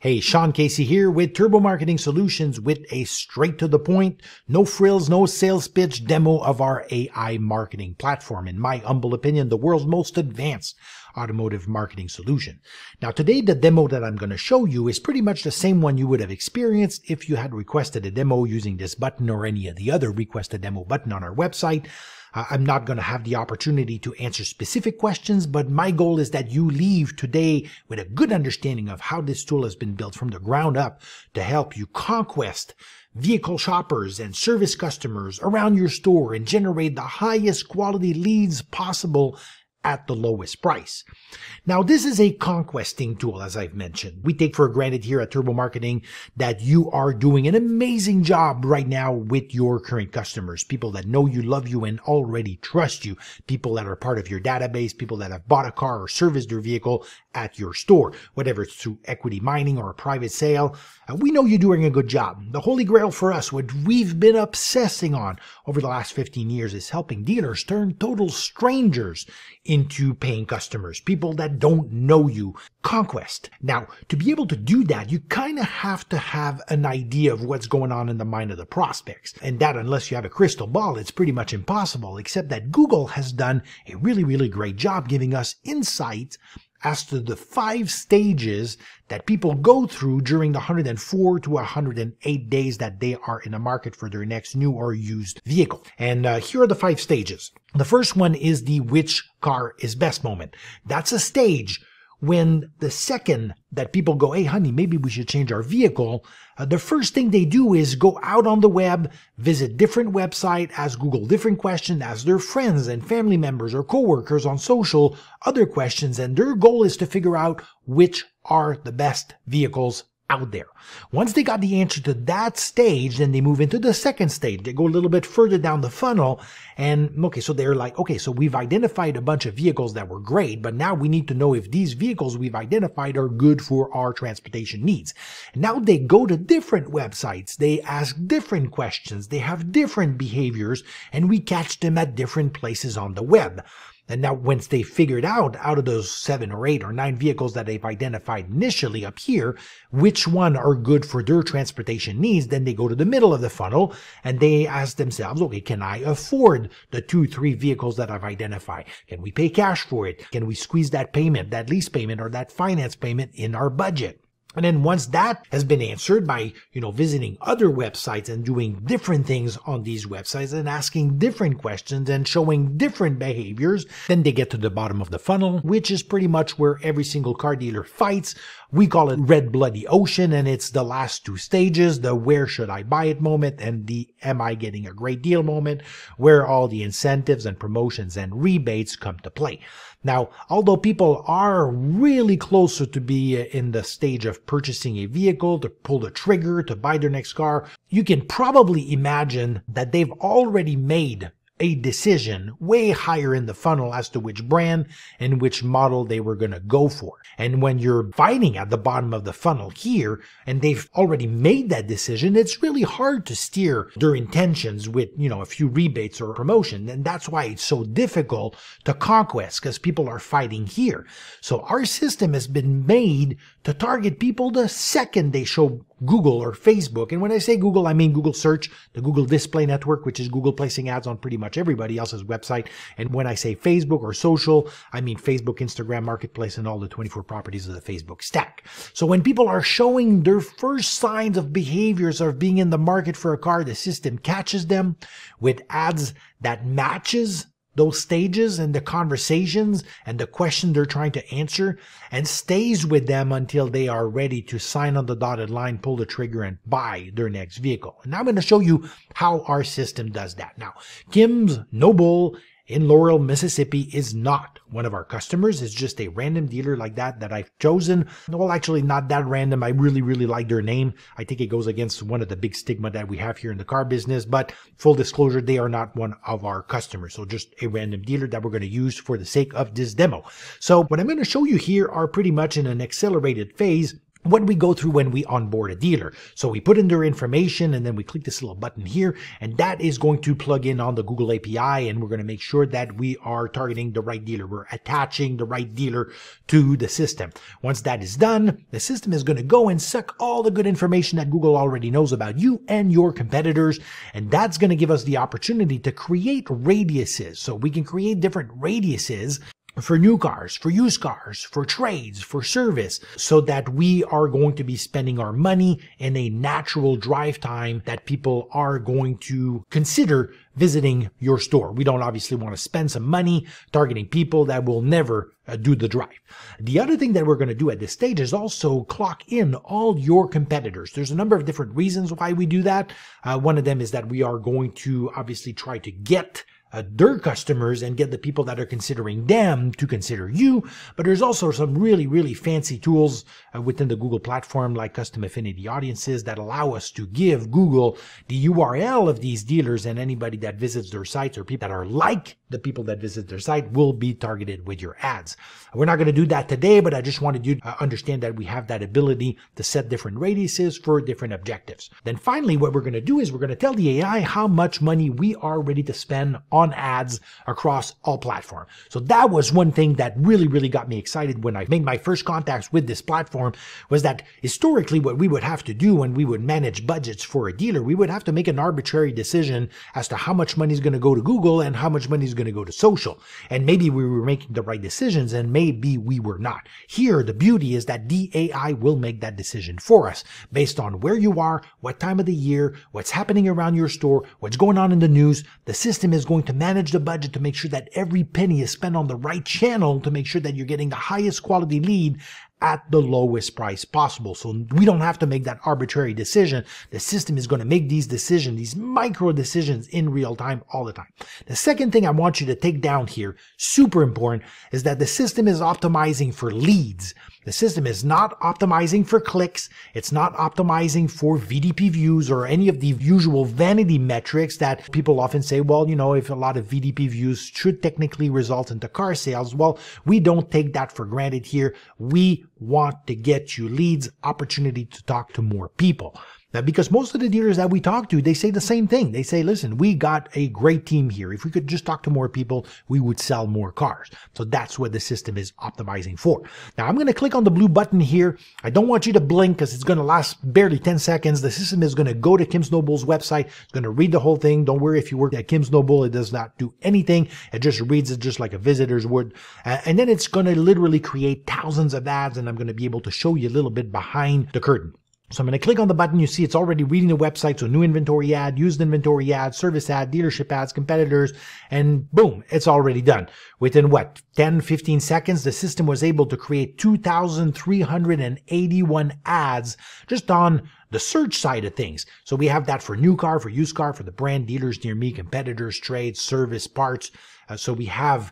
Hey, Sean Casey here with Turbo Marketing Solutions with a straight to the point, no frills, no sales pitch demo of our AI marketing platform. In my humble opinion, the world's most advanced automotive marketing solution. Now today, the demo that I'm going to show you is pretty much the same one you would have experienced if you had requested a demo using this button or any of the other request a demo button on our website. I'm not going to have the opportunity to answer specific questions, but my goal is that you leave today with a good understanding of how this tool has been built from the ground up to help you conquest vehicle shoppers and service customers around your store and generate the highest quality leads possible at the lowest price. Now, this is a conquesting tool, as I've mentioned. We take for granted here at Turbo Marketing that you are doing an amazing job right now with your current customers, people that know you, love you, and already trust you, people that are part of your database, people that have bought a car or serviced their vehicle at your store, whether it's through equity mining or a private sale. We know you're doing a good job. The holy grail for us, what we've been obsessing on over the last 15 years, is helping dealers turn total strangers into paying customers, people that don't know you. Conquest. Now, to be able to do that, you kind of have to have an idea of what's going on in the mind of the prospects. And that, unless you have a crystal ball, it's pretty much impossible, except that Google has done a really great job giving us insight as to the 5 stages that people go through during the 104 to 108 days that they are in the market for their next new or used vehicle. And here are the 5 stages. The first one is the which car is best moment. That's a stage when the second that people go, hey honey, maybe we should change our vehicle, the first thing they do is go out on the web, visit different websites, ask Google different questions, ask their friends and family members or coworkers on social other questions, and their goal is to figure out which are the best vehicles out there. Once they got the answer to that stage, then they move into the second stage. They go a little bit further down the funnel, and okay, so they're like, okay, so we've identified a bunch of vehicles that were great, but now we need to know if these vehicles we've identified are good for our transportation needs. And now they go to different websites, they ask different questions, they have different behaviors, and we catch them at different places on the web. And now once they figured out of those 7 or 8 or 9 vehicles that they've identified initially up here, which one are good for their transportation needs, then they go to the middle of the funnel and they ask themselves, okay, can I afford the 2-3 vehicles that I've identified? Can we pay cash for it? Can we squeeze that payment, that lease payment or that finance payment in our budget? And then once that has been answered by, visiting other websites and doing different things on these websites and asking different questions and showing different behaviors, then they get to the bottom of the funnel, which is pretty much where every single car dealer fights. We call it red bloody ocean, and it's the last 2 stages, the where should I buy it moment and the am I getting a great deal moment, where all the incentives and promotions and rebates come to play. Now, although people are really closer to be in the stage of purchasing a vehicle, to pull the trigger, to buy their next car, you can probably imagine that they've already made a decision way higher in the funnel as to which brand and which model they were going to go for. And when you're fighting at the bottom of the funnel here and they've already made that decision, it's really hard to steer their intentions with, a few rebates or promotion. And that's why it's so difficult to conquest, because people are fighting here. So our system has been made to target people the second they show Google or Facebook. And when I say Google, I mean Google Search, the Google Display Network, which is Google placing ads on pretty much everybody else's website. And when I say Facebook or social, I mean Facebook, Instagram, Marketplace, and all the 24 properties of the Facebook stack. So when people are showing their first signs of behaviors of being in the market for a car, the system catches them with ads that matches those stages and the conversations and the question they're trying to answer, and stays with them until they are ready to sign on the dotted line, pull the trigger, and buy their next vehicle. And now I'm going to show you how our system does that. Now, Kim's Noble in Laurel, Mississippi is not one of our customers. It's just a random dealer like that I've chosen. Well, actually not that random. I really like their name. I think it goes against one of the big stigma that we have here in the car business, but full disclosure, they are not one of our customers. So just a random dealer that we're going to use for the sake of this demo. So what I'm going to show you here are pretty much in an accelerated phase what we go through when we onboard a dealer. So we put in their information and then we click this little button here, and that is going to plug in on the Google API, and we're going to make sure that we are targeting the right dealer. We're attaching the right dealer to the system. Once that is done, the system is going to go and suck all the good information that Google already knows about you and your competitors, and that's going to give us the opportunity to create radiuses. So we can create different radiuses for new cars, for used cars, for trades, for service, so that we are going to be spending our money in a natural drive time that people are going to consider visiting your store. We don't obviously want to spend some money targeting people that will never do the drive. The other thing that we're going to do at this stage is also clock in all your competitors. There's a number of different reasons why we do that. One of them is that we are going to obviously try to get their customers and get the people that are considering them to consider you. But there's also some really fancy tools within the Google platform, like custom affinity audiences, that allow us to give Google the URL of these dealers, and anybody that visits their sites or people that are like the people that visit their site will be targeted with your ads. We're not going to do that today, but I just wanted you to understand that we have that ability to set different radiuses for different objectives. Then finally, what we're going to do is we're going to tell the AI how much money we are ready to spend on ads across all platforms. So that was one thing that really got me excited when I made my first contacts with this platform, was that historically what we would have to do when we would manage budgets for a dealer, we would have to make an arbitrary decision as to how much money is going to go to Google and how much money is going to go to social. And maybe we were making the right decisions and maybe we were not. Here, the beauty is that the AI will make that decision for us based on where you are, what time of the year, what's happening around your store, what's going on in the news. The system is going to manage the budget to make sure that every penny is spent on the right channel, to make sure that you're getting the highest quality lead at the lowest price possible. So we don't have to make that arbitrary decision. The system is going to make these decisions, these micro decisions, in real time all the time. The second thing I want you to take down here, super important, is that the system is optimizing for leads. The system is not optimizing for clicks. It's not optimizing for VDP views or any of the usual vanity metrics that people often say, well, you know, if a lot of VDP views should technically result into car sales. Well, we don't take that for granted here. We want to get you leads, opportunity to talk to more people. Now, because most of the dealers that we talk to, they say the same thing. They say, listen, we got a great team here. If we could just talk to more people, we would sell more cars. So that's what the system is optimizing for. Now, I'm going to click on the blue button here. I don't want you to blink because it's going to last barely 10 seconds. The system is going to go to Kim Snowball's website. It's going to read the whole thing. Don't worry if you work at Kim Snowball, it does not do anything. It just reads it just like a visitor's would. And then it's going to literally create thousands of ads, and I'm going to be able to show you a little bit behind the curtain. So I'm going to click on the button. You see it's already reading the website. So new inventory ad, used inventory ad, service ad, dealership ads, competitors, and boom, it's already done. Within what, 10, 15 seconds, the system was able to create 2,381 ads just on the search side of things. So we have that for new car, for used car, for the brand, dealers near me, competitors, trades, service, parts. So we have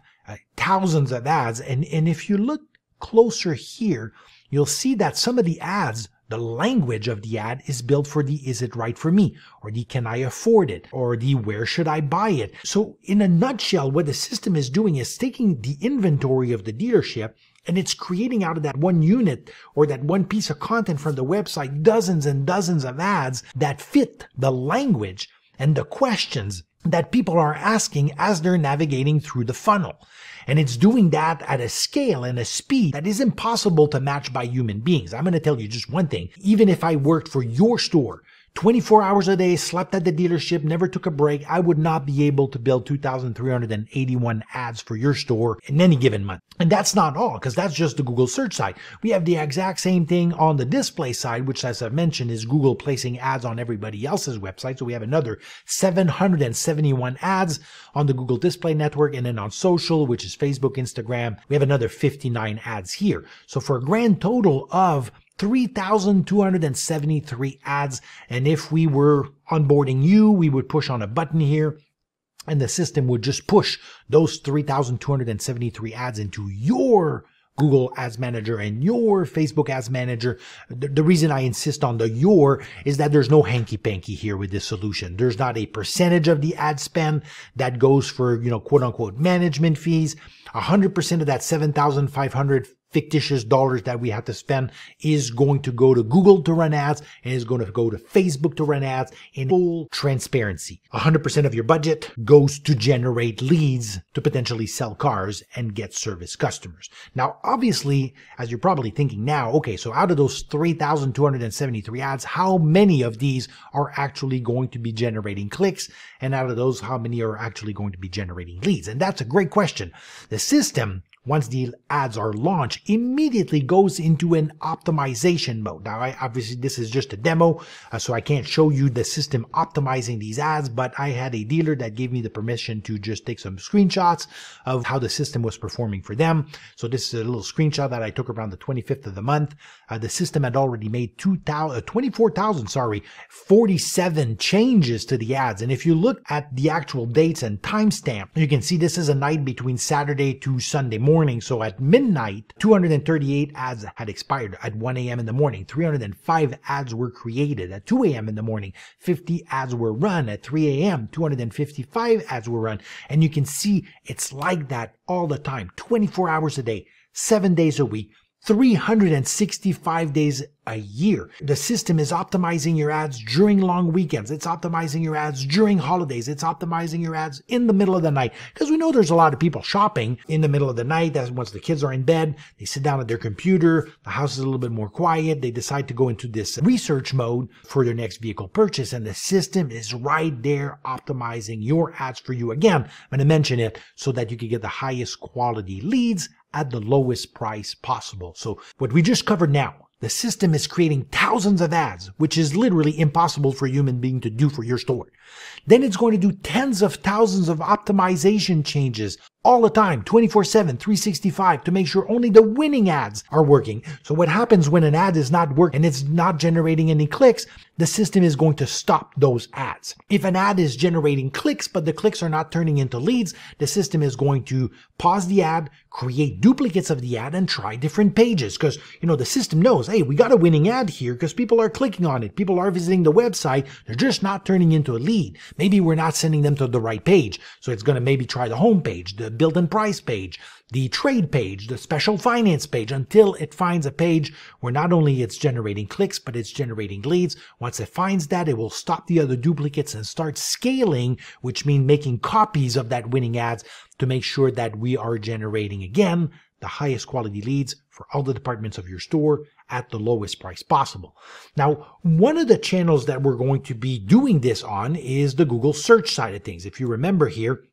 thousands of ads. And if you look closer here, you'll see that some of the ads, the language of the ad is built for the "is it right for me?" or the "can I afford it?" or the "where should I buy it?" So in a nutshell, what the system is doing is taking the inventory of the dealership and it's creating out of that one unit or that one piece of content from the website dozens and dozens of ads that fit the language and the questions that people are asking as they're navigating through the funnel. And it's doing that at a scale and a speed that is impossible to match by human beings. I'm going to tell you just one thing. Even if I worked for your store 24 hours a day, slept at the dealership, never took a break, I would not be able to build 2,381 ads for your store in any given month. And that's not all, because that's just the Google search side. We have the exact same thing on the display side, which, as I mentioned, is Google placing ads on everybody else's website. So we have another 771 ads on the Google Display Network. And then on social, which is Facebook, Instagram, we have another 59 ads here. So for a grand total of 3,273 ads. And if we were onboarding you, we would push on a button here and the system would just push those 3,273 ads into your Google Ads Manager and your Facebook Ads Manager. The reason I insist on the your is that there's no hanky-panky here with this solution. There's not a percentage of the ad spend that goes for, quote unquote management fees. 100% of that 7,500 fictitious dollars that we have to spend is going to go to Google to run ads and is going to go to Facebook to run ads in full transparency. 100% of your budget goes to generate leads to potentially sell cars and get service customers. Now, obviously, as you're probably thinking now, okay, so out of those 3,273 ads, how many of these are actually going to be generating clicks? And out of those, how many are actually going to be generating leads? And that's a great question. The system, once the ads are launched, immediately goes into an optimization mode. Now, obviously, this is just a demo, so I can't show you the system optimizing these ads, but I had a dealer that gave me the permission to just take some screenshots of how the system was performing for them. So this is a little screenshot that I took around the 25th of the month. The system had already made 47 changes to the ads. And if you look at the actual dates and timestamp, you can see this is a night between Saturday to Sunday morning. So at midnight, 238 ads had expired. At 1 a.m. in the morning, 305 ads were created. At 2 a.m. in the morning, 50 ads were run. At 3 a.m., 255 ads were run. And you can see it's like that all the time, 24 hours a day, 7 days a week, 365 days a year. The system is optimizing your ads during long weekends. It's optimizing your ads during holidays. It's optimizing your ads in the middle of the night. Because we know there's a lot of people shopping in the middle of the night. That's once the kids are in bed, they sit down at their computer, the house is a little bit more quiet, they decide to go into this research mode for their next vehicle purchase, and the system is right there optimizing your ads for you. Again, I'm going to mention it so that you can get the highest quality leads at the lowest price possible. So what we just covered now, the system is creating thousands of ads, which is literally impossible for a human being to do for your store. Then it's going to do tens of thousands of optimization changes all the time, 24/7, 365, to make sure only the winning ads are working. So what happens when an ad is not working and it's not generating any clicks, the system is going to stop those ads. If an ad is generating clicks, but the clicks are not turning into leads, the system is going to pause the ad, create duplicates of the ad, and try different pages. Because, the system knows, hey, we got a winning ad here because people are clicking on it. People are visiting the website. They're just not turning into a lead. Maybe we're not sending them to the right page. So it's going to maybe try the home page, the build and price page, the trade page, the special finance page, until it finds a page where not only it's generating clicks, but it's generating leads. Once it finds that, it will stop the other duplicates and start scaling, which means making copies of that winning ads to make sure that we are generating, again, the highest quality leads for all the departments of your store at the lowest price possible. Now, one of the channels that we're going to be doing this on is the Google search side of things. If you remember here,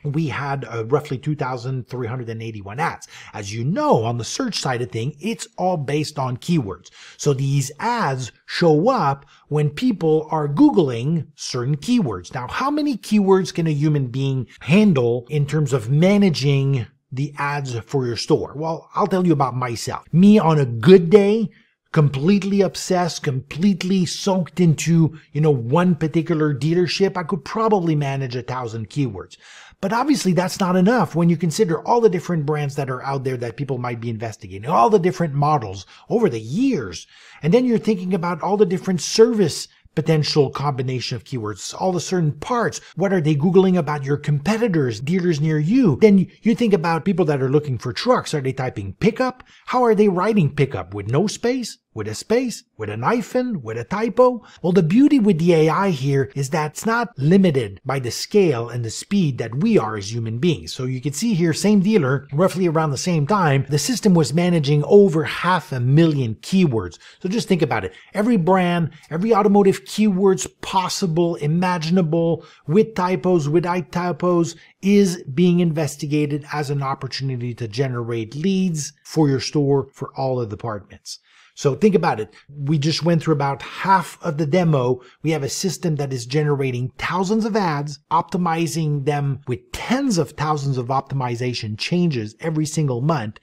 we had roughly 2,381 ads. As you know, on the search side of thing, it's all based on keywords. So these ads show up when people are Googling certain keywords. Now, how many keywords can a human being handle in terms of managing the ads for your store? Well, I'll tell you about myself. Me on a good day, completely obsessed, completely soaked into, one particular dealership, I could probably manage 1,000 keywords. But obviously that's not enough when you consider all the different brands that are out there that people might be investigating, all the different models over the years. And then you're thinking about all the different service potential combination of keywords, all the certain parts. What are they Googling about your competitors, dealers near you? Then you think about people that are looking for trucks. Are they typing pickup? How are they writing pickup? With no space? With a space? With an hyphen? With a typo? Well, the beauty with the AI here is that it's not limited by the scale and the speed that we are as human beings. So you can see here, same dealer, roughly around the same time, the system was managing over 500,000 keywords. So just think about it. Every brand, every automotive keywords possible, imaginable, with typos, without typos, is being investigated as an opportunity to generate leads for your store for all the departments. So think about it. We just went through about half of the demo. We have a system that is generating thousands of ads, optimizing them with tens of thousands of optimization changes every single month,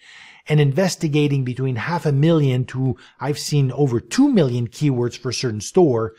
and investigating between 500,000 to, I've seen, over 2 million keywords for a certain store.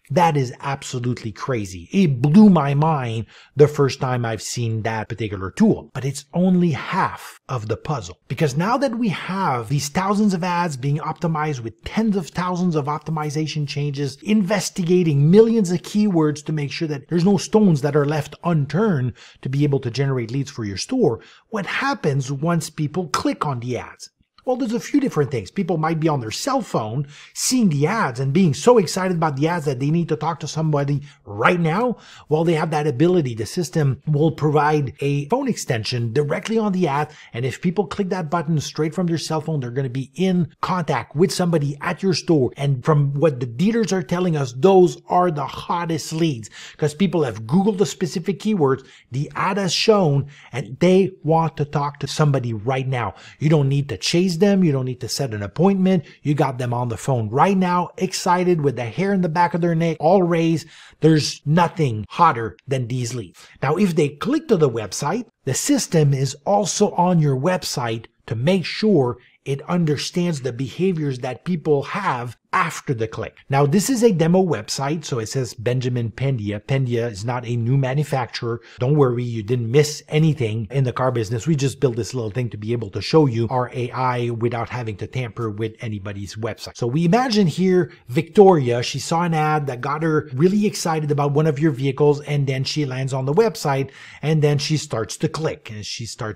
That is absolutely crazy. It blew my mind the first time I've seen that particular tool. But it's only half of the puzzle. Because now that we have these thousands of ads being optimized with tens of thousands of optimization changes, investigating millions of keywords to make sure that there's no stones that are left unturned to be able to generate leads for your store, what happens once people click on the ads? Well, there's a few different things. People might be on their cell phone seeing the ads and being so excited about the ads that they need to talk to somebody right now. Well, they have that ability. The system will provide a phone extension directly on the ad, and if people click that button straight from their cell phone, they're going to be in contact with somebody at your store. And from what the dealers are telling us, those are the hottest leads because people have Googled the specific keywords, the ad has shown, and they want to talk to somebody right now. You don't need to chase them. You don't need to set an appointment. You got them on the phone right now, excited with the hair in the back of their neck, all raised. There's nothing hotter than these leads. Now, if they click to the website, the system is also on your website to make sure it understands the behaviors that people have after the click. Now, this is a demo website, so it says Benjamin Pendia. Pendia is not a new manufacturer. Don't worry, you didn't miss anything in the car business. We just built this little thing to be able to show you our AI without having to tamper with anybody's website. So we imagine here Victoria, she saw an ad that got her really excited about one of your vehicles, and then she lands on the website, and then she starts to click, and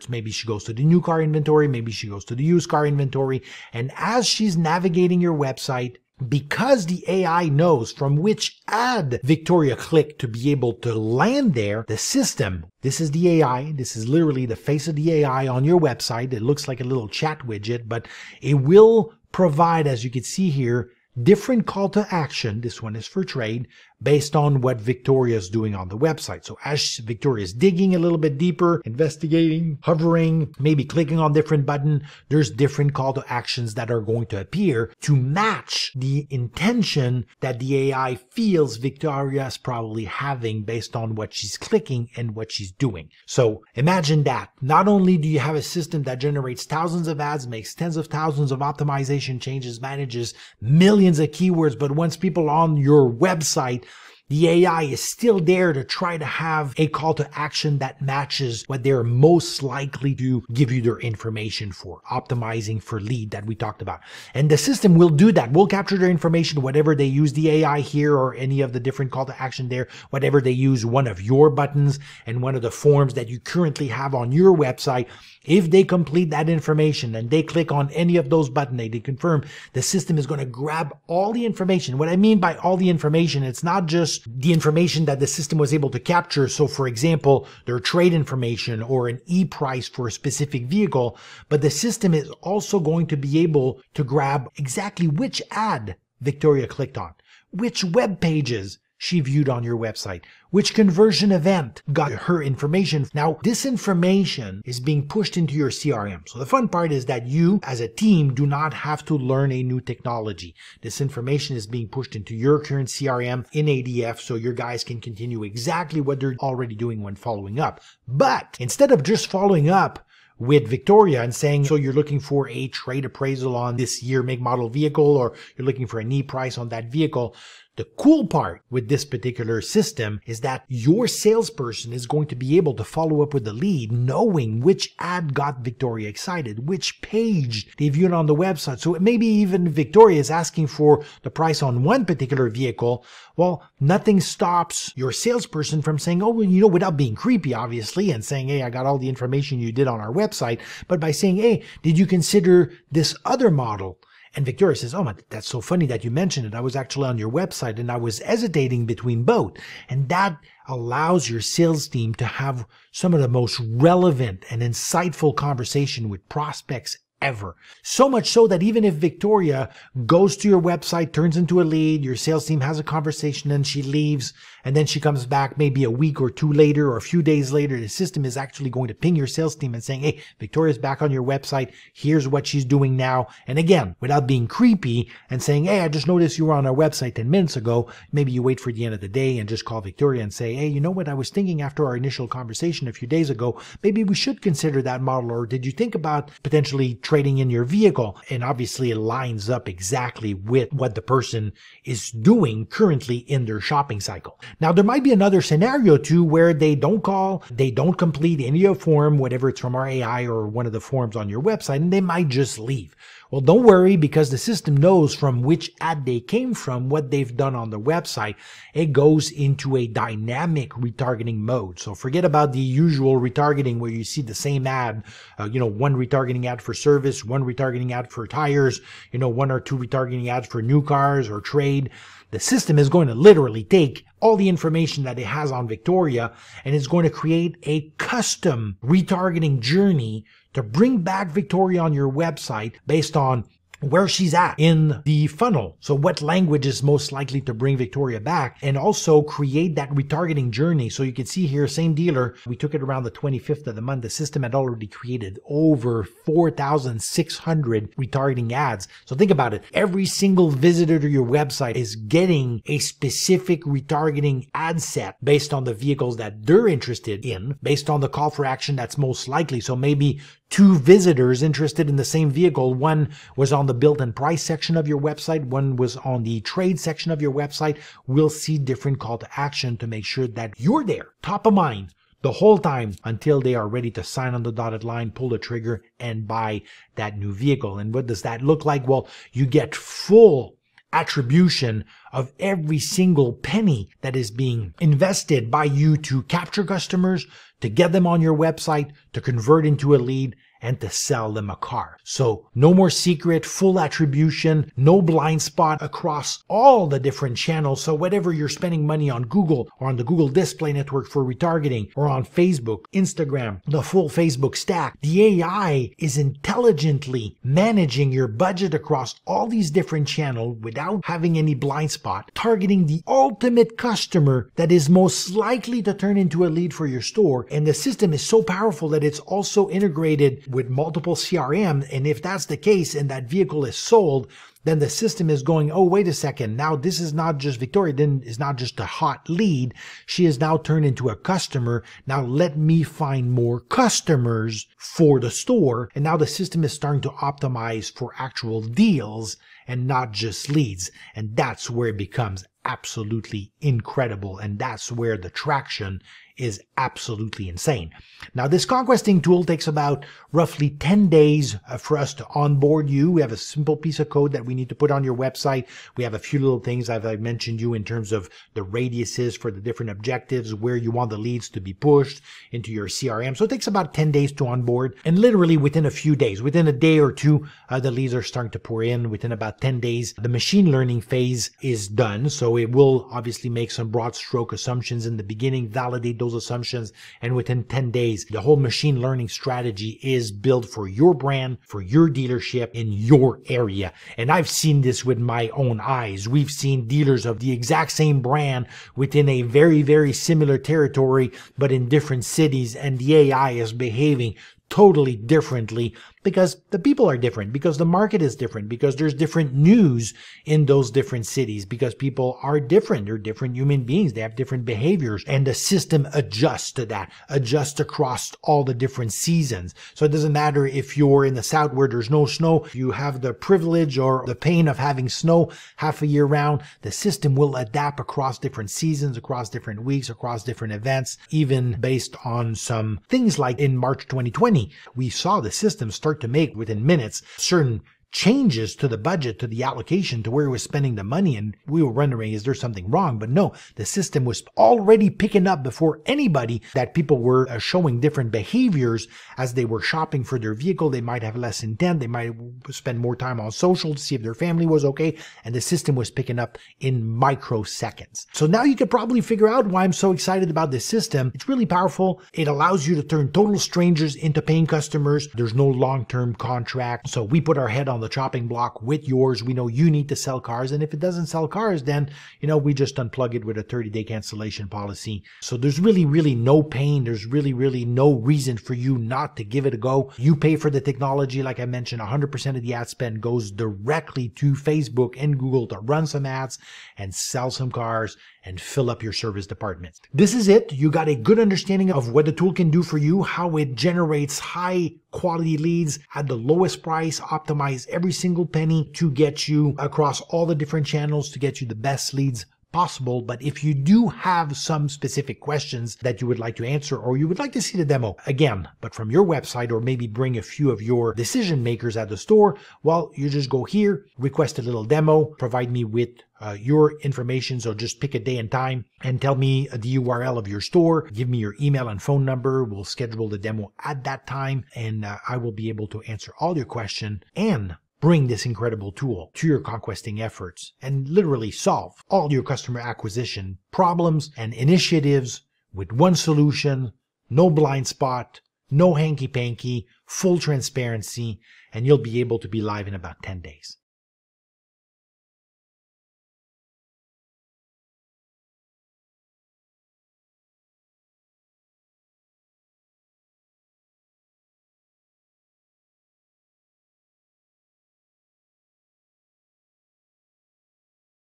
maybe she goes to the new car inventory, maybe she goes to the used car inventory, and as she's navigating your website, because the AI knows from which ad Victoria clicked to be able to land there, the system, this is the AI, this is literally the face of the AI on your website. It looks like a little chat widget, but it will provide, as you can see here, different call to action. This one is for trade based on what Victoria is doing on the website. So as Victoria is digging a little bit deeper, investigating, hovering, maybe clicking on different button, there's different call to actions that are going to appear to match the intention that the AI feels Victoria is probably having based on what she's clicking and what she's doing. So imagine that. Not only do you have a system that generates thousands of ads, makes tens of thousands of optimization changes, manages millions of keywords, but once people are on your website, the AI is still there to try to have a call to action that matches what they're most likely to give you their information for, optimizing for lead that we talked about. And the system will do that. We'll capture their information, whatever they use the AI here or any of the different call to action there, whatever they use, one of your buttons and one of the forms that you currently have on your website. If they complete that information and they click on any of those buttons, they confirm, the system is going to grab all the information. What I mean by all the information, it's not just the information that the system was able to capture. So for example, their trade information or an e-price for a specific vehicle, but the system is also going to be able to grab exactly which ad Victoria clicked on, which web pages she viewed on your website, which conversion event got her information. Now, this information is being pushed into your CRM. So the fun part is that you, as a team, do not have to learn a new technology. This information is being pushed into your current CRM in ADF so your guys can continue exactly what they're already doing when following up. But instead of just following up with Victoria and saying, so you're looking for a trade appraisal on this year, make, model vehicle, or you're looking for an e-price on that vehicle, the cool part with this particular system is that your salesperson is going to be able to follow up with the lead knowing which ad got Victoria excited, which page they viewed on the website. So maybe even Victoria is asking for the price on one particular vehicle. Well, nothing stops your salesperson from saying, oh, well, without being creepy, obviously, and saying, hey, I got all the information you did on our website, but by saying, hey, did you consider this other model? And Victoria says, oh, that's so funny that you mentioned it. I was actually on your website and I was hesitating between both. And that allows your sales team to have some of the most relevant and insightful conversation with prospects ever. So much so that even if Victoria goes to your website, turns into a lead, your sales team has a conversation and she leaves, and then she comes back maybe a week or two later or a few days later, the system is actually going to ping your sales team and saying, hey, Victoria's back on your website. Here's what she's doing now. And again, without being creepy and saying, hey, I just noticed you were on our website 10 minutes ago. Maybe you wait for the end of the day and just call Victoria and say, hey, you know what? I was thinking after our initial conversation a few days ago, maybe we should consider that model. Or did you think about potentially trading in your vehicle? And obviously it lines up exactly with what the person is doing currently in their shopping cycle. Now, there might be another scenario too where they don't call, they don't complete any of the form, whatever it's from our AI or one of the forms on your website, and they might just leave. Well, don't worry, because the system knows from which ad they came from, what they've done on the website. It goes into a dynamic retargeting mode. So forget about the usual retargeting where you see the same ad, one retargeting ad for service, one retargeting ad for tires, one or two retargeting ads for new cars or trade. The system is going to literally take all the information that it has on Victoria and is going to create a custom retargeting journey to bring back Victoria on your website based on where she's at in the funnel. So what language is most likely to bring Victoria back, and also create that retargeting journey. So you can see here, same dealer, we took it around the 25th of the month. The system had already created over 4,600 retargeting ads. So think about it. Every single visitor to your website is getting a specific retargeting ad set based on the vehicles that they're interested in, based on the call for action that's most likely. So maybe two visitors interested in the same vehicle. One was on the build and price section of your website. One was on the trade section of your website. We'll see different call to action to make sure that you're there, top of mind, the whole time until they are ready to sign on the dotted line, pull the trigger, and buy that new vehicle. And what does that look like? Well, you get full attribution of every single penny that is being invested by you to capture customers, to get them on your website, to convert into a lead, and to sell them a car. So no more secret, full attribution, no blind spot across all the different channels. So whatever you're spending money on Google or on the Google Display Network for retargeting, or on Facebook, Instagram, the full Facebook stack, the AI is intelligently managing your budget across all these different channels without having any blind spot, targeting the ultimate customer that is most likely to turn into a lead for your store. And the system is so powerful that it's also integrated with multiple CRM. And if that's the case and that vehicle is sold, then the system is going, oh, wait a second. Now this is not just Victoria, then is not just a hot lead. She is now turned into a customer. Now let me find more customers for the store. And now the system is starting to optimize for actual deals and not just leads. And that's where it becomes absolutely incredible. And that's where the traction is absolutely insane. Now, this conquesting tool takes about roughly 10 days for us to onboard you. We have a simple piece of code that we need to put on your website. We have a few little things I've mentioned you in terms of the radiuses for the different objectives, where you want the leads to be pushed into your CRM. So it takes about 10 days to onboard, and literally within a few days, within a day or two, the leads are starting to pour in. Within about 10 days, the machine learning phase is done. So it will obviously make some broad stroke assumptions in the beginning, validate those assumptions, and within 10 days, the whole machine learning strategy is built for your brand, for your dealership in your area. And I've seen this with my own eyes. We've seen dealers of the exact same brand within a very, very similar territory, but in different cities, and the AI is behaving totally differently because the people are different, because the market is different, because there's different news in those different cities, because people are different. They're different human beings. They have different behaviors, and the system adjusts to that, adjusts across all the different seasons. So it doesn't matter if you're in the south where there's no snow, you have the privilege or the pain of having snow half a year round. The system will adapt across different seasons, across different weeks, across different events, even based on some things like in March 2020, we saw the system start to make within minutes certain changes to the budget, to the allocation, to where it was spending the money. And we were wondering, is there something wrong? But no, the system was already picking up before anybody that people were showing different behaviors as they were shopping for their vehicle. They might have less intent. They might spend more time on social to see if their family was okay. And the system was picking up in microseconds. So now you could probably figure out why I'm so excited about this system. It's really powerful. It allows you to turn total strangers into paying customers. There's no long-term contract. So we put our head on the chopping block with yours. We know you need to sell cars, and if it doesn't sell cars, then we just unplug it with a 30-day cancellation policy. So there's really no pain. There's really no reason for you not to give it a go. You pay for the technology. Like I mentioned, 100% of the ad spend goes directly to Facebook and Google to run some ads and sell some cars and fill up your service department. This is it. You got a good understanding of what the tool can do for you, how it generates high quality leads at the lowest price, optimize every single penny to get you across all the different channels to get you the best leads possible. But if you do have some specific questions that you would like to answer, or you would like to see the demo again, but from your website, or maybe bring a few of your decision makers at the store, well, you just go here, request a little demo, provide me with your information. So just pick a day and time and tell me the URL of your store. Give me your email and phone number. We'll schedule the demo at that time, and I will be able to answer all your questions and bring this incredible tool to your conquesting efforts and literally solve all your customer acquisition problems and initiatives with one solution, no blind spot, no hanky-panky, full transparency, and you'll be able to be live in about 10 days.